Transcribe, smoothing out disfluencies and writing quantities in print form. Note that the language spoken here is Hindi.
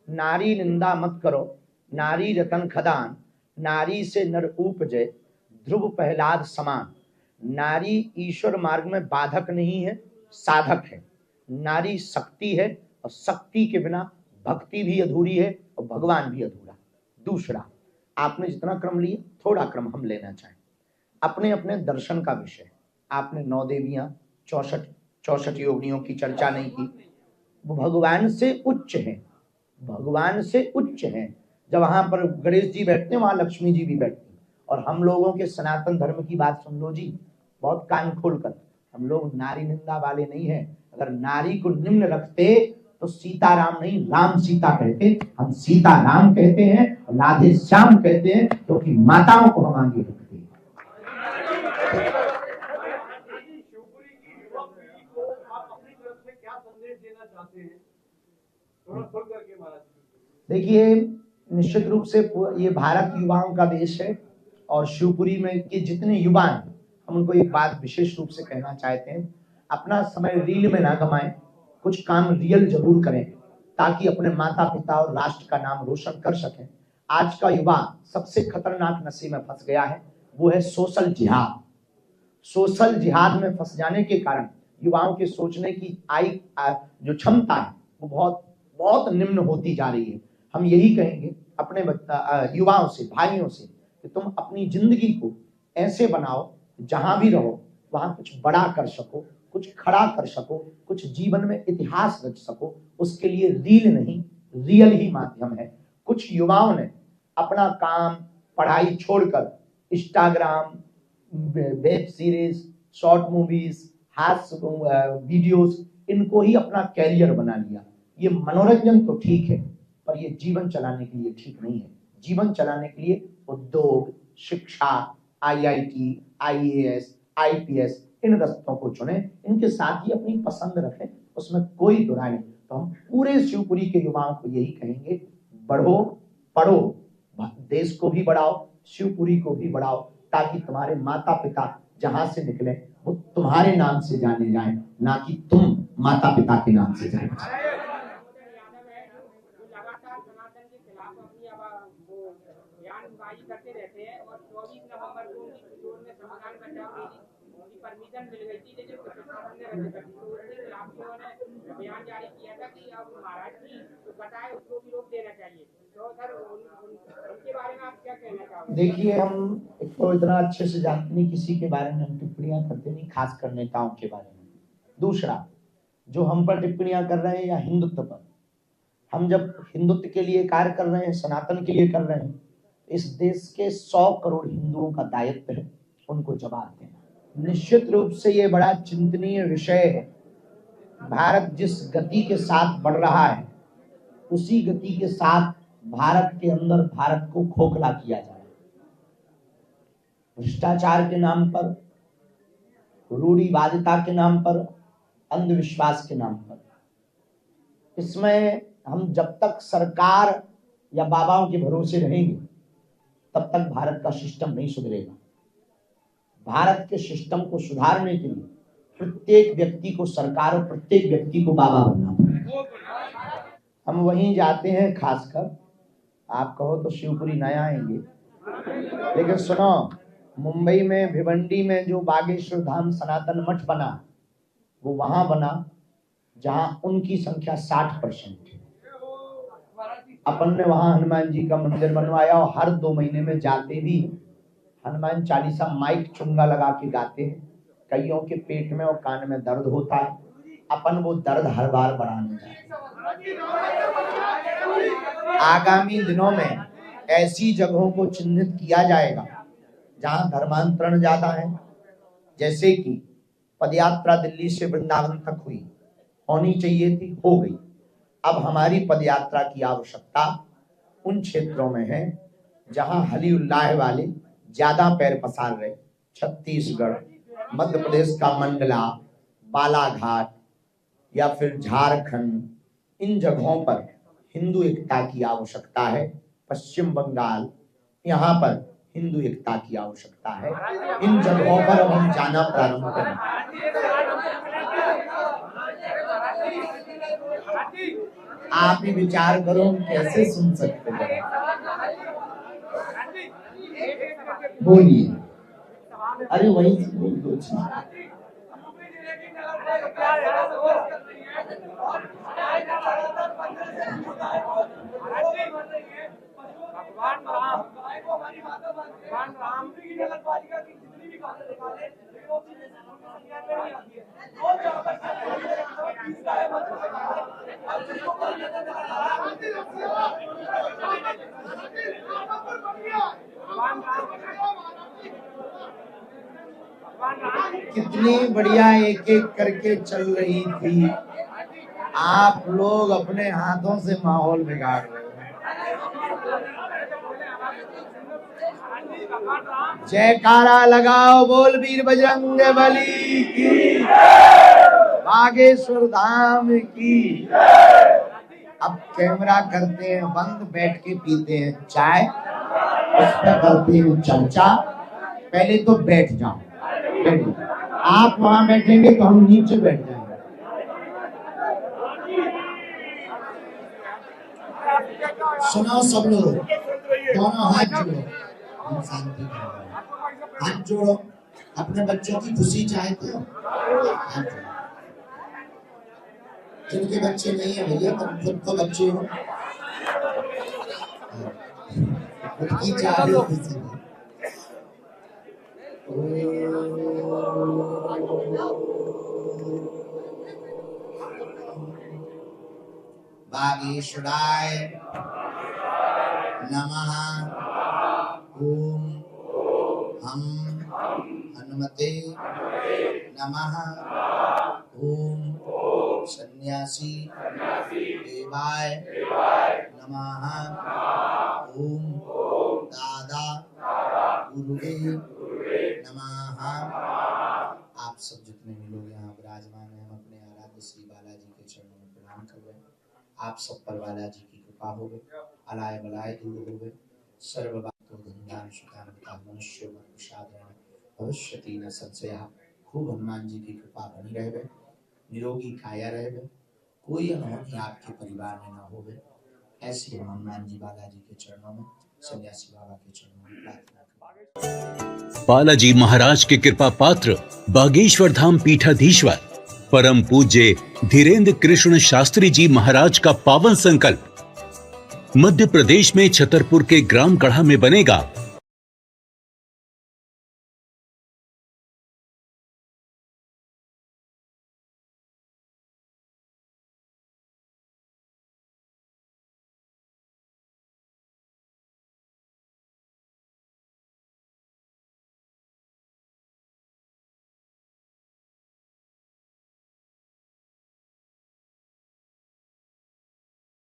नारी निंदा मत करो, नारी रतन खदान, नारी से नर उपजे, ध्रुव प्रहलाद समान। नारी ईश्वर मार्ग में बाधक नहीं है, साधक है। नारी शक्ति है और शक्ति के बिना भक्ति भी अधूरी है और भगवान भी अधूरा। दूसरा, आपने जितना क्रम लिया थोड़ा क्रम हम लेना चाहें। अपने अपने दर्शन का विषय, आपने 9 देवियां 64 योगिनियों की चर्चा नहीं की। वो भगवान से उच्च है, भगवान से उच्च है। जब वहां पर गणेश जी बैठते हैं वहां लक्ष्मी जी भी बैठती हैं। और हम लोगों के सनातन धर्म की बात सुन लो जी, बहुत कान खोलकर। हम लोग नारी निंदा वाले नहीं है। अगर नारी को निम्न रखते तो सीताराम नहीं राम सीता कहते। हम सीता राम कहते हैं और राधे श्याम कहते हैं, क्योंकि माताओं को हम आगे रखते हैं। देखिए, निश्चित रूप से ये भारत युवाओं का देश है और शिवपुरी में के जितने युवा हैं हम उनको एक बात विशेष रूप से कहना चाहते हैं, अपना समय रील में ना गमाएं, कुछ काम रियल जरूर करें ताकि अपने माता पिता और राष्ट्र का नाम रोशन कर सकें। आज का युवा सबसे खतरनाक नशे में फंस गया है, वो है सोशल जिहाद। सोशल जिहाद में फंस जाने के कारण युवाओं के सोचने की जो क्षमता है वो बहुत बहुत निम्न होती जा रही है। हम यही कहेंगे अपने युवाओं से, भाइयों से, कि तुम अपनी जिंदगी को ऐसे बनाओ जहां भी रहो वहां कुछ बड़ा कर सको, कुछ खड़ा कर सको, कुछ जीवन में इतिहास रच सको। उसके लिए रील नहीं, रियल ही माध्यम है। कुछ युवाओं ने अपना काम पढ़ाई छोड़कर Instagram, web series, short movies, हास्य वीडियोस, इनको ही अपना कैरियर बना लिया। ये मनोरंजन तो ठीक है पर ये जीवन चलाने के लिए ठीक नहीं है। जीवन चलाने के लिए उद्योग, शिक्षा, IIT, IAS, IPS इन रास्तों को चुने, इनके साथ ही अपनी पसंद रखें, उसमें कोई दुराई नहीं। तो हम पूरे शिवपुरी के युवाओं को यही कहेंगे, बढ़ो, पढ़ो, देश को भी बढ़ाओ, शिवपुरी को भी बढ़ाओ, ताकि तुम्हारे माता पिता जहां से निकले वो तुम्हारे नाम से जाने जाएं, ना कि तुम माता पिता के नाम से जाने जाए। करते रहते हैं और 24 नवंबर को किशोर में समाधान बचाव की परमिशन मिल गई थी, लेकिन प्रशासन ने रद्द कर दी। तो उसके खिलाफ उन्होंने बयान जारी किया था कि अब महाराज जी तो बताए उसको भी रोक देना चाहिए। तो सर उनके बारे में आप क्या कहना चाहोगे? देखिए, हम तो इतना अच्छे से जानते नहीं, किसी के बारे में हम टिप्पणियां करते नहीं, खासकर नेताओं के बारे में। दूसरा, जो हम पर टिप्पणियां कर रहे हैं या हिंदुत्व पर, हम जब हिंदुत्व के लिए कार्य कर रहे हैं, सनातन के लिए कर रहे हैं, इस देश के 100 करोड़ हिंदुओं का दायित्व है उनको जवाब देना। निश्चित रूप से ये बड़ा चिंतनीय विषय है। भारत जिस गति के साथ बढ़ रहा है उसी गति के साथ भारत के अंदर भारत को खोखला किया जा रहा है। भ्रष्टाचार के नाम पर, रूढ़िवादिता के नाम पर, अंधविश्वास के नाम पर। इसमें हम जब तक सरकार या बाबाओं के भरोसे रहेंगे तब तक भारत का सिस्टम नहीं सुधरेगा। भारत के सिस्टम को सुधारने के लिए प्रत्येक व्यक्ति को सरकार और प्रत्येक व्यक्ति को बाबा बनना पड़ेगा। हम वहीं जाते हैं, खासकर आप कहो तो शिवपुरी नया आएंगे, लेकिन सुनो, मुंबई में भिवंडी में जो बागेश्वर धाम सनातन मठ बना वो वहां बना जहां उनकी संख्या 60% है। अपन ने वहां हनुमान जी का मंदिर बनवाया और हर 2 महीने में जाते भी हनुमान चालीसा माइक चुंगा लगा के गाते हैं। कईयों के पेट में और कान में दर्द होता है, अपन वो दर्द हर बार बढ़ाने जाए। आगामी दिनों में ऐसी जगहों को चिन्हित किया जाएगा जहां धर्मांतरण ज्यादा है, जैसे कि पदयात्रा दिल्ली से वृंदावन तक हुई, होनी चाहिए थी, हो गई। अब हमारी पदयात्रा की आवश्यकता उन क्षेत्रों में है जहां हली उल्लाह वाले ज्यादा पैर पसार रहे। छत्तीसगढ़, मध्य प्रदेश का मंडला, बालाघाट या फिर झारखंड, इन जगहों पर हिंदू एकता की आवश्यकता है। पश्चिम बंगाल, यहाँ पर हिंदू एकता की आवश्यकता है। इन जगहों पर अब हम जाना प्रारंभ करें। आप ही विचार करो हम कैसे सुन सकते हैं। बोलिए, अरे वही से बोल दो। कितनी बढ़िया एक एक करके चल रही थी, आप लोग अपने हाथों से माहौल बिगाड़ रहे हो। जयकारा लगाओ, बोल वीर बजरंग बली की, बागेश्वर धाम की। अब कैमरा करते हैं बंद, बैठ के पीते हैं चाय, उस पर करते हैं चर्चा। पहले तो बैठ जाओ, बैठो। आप वहां बैठेंगे तो हम नीचे बैठ जाएंगे। सुनो सब लोग, दोनों हाथ जोड़ो, हम शांति करें। हाथ जोड़ो, अपने बच्चों की खुशी चाहते हो, हाथ जोड़ो। जिनके बच्चे नहीं है भैया, तुम खुद तो बच्चे हो, खुद की चाह खुशी। बागेश्वराय नमः। ओम हम हनुमते नमः। ओम सन्यासी देवाय नमः। ओम दादा गुरुदेव नमः। आप सब जितने भी लोग यहाँ विराजमान हैं, हम अपने आराध्य श्री बालाजी के चरणों में प्रणाम कर रहे हैं। आप सब पर बालाजी की कृपा हो गई, अलाय बलाय दूर हो गए, सर्व बातों धनधान सुखान मनुष्य भविष्यति न संशय। खूब हनुमान जी की कृपा बनी रहे, निरोगी काया रहे, कोई अनहोनी आपके परिवार में न होवे, ऐसी हनुमान जी बालाजी के चरणों में, सन्यासी बाबा के चरणों में प्रार्थना करें। बालाजी महाराज के कृपा पात्र बागेश्वर धाम पीठाधीश्वर परम पूज्य धीरेन्द्र कृष्ण शास्त्री जी महाराज का पावन संकल्प मध्य प्रदेश में छतरपुर के ग्राम गढ़ा में बनेगा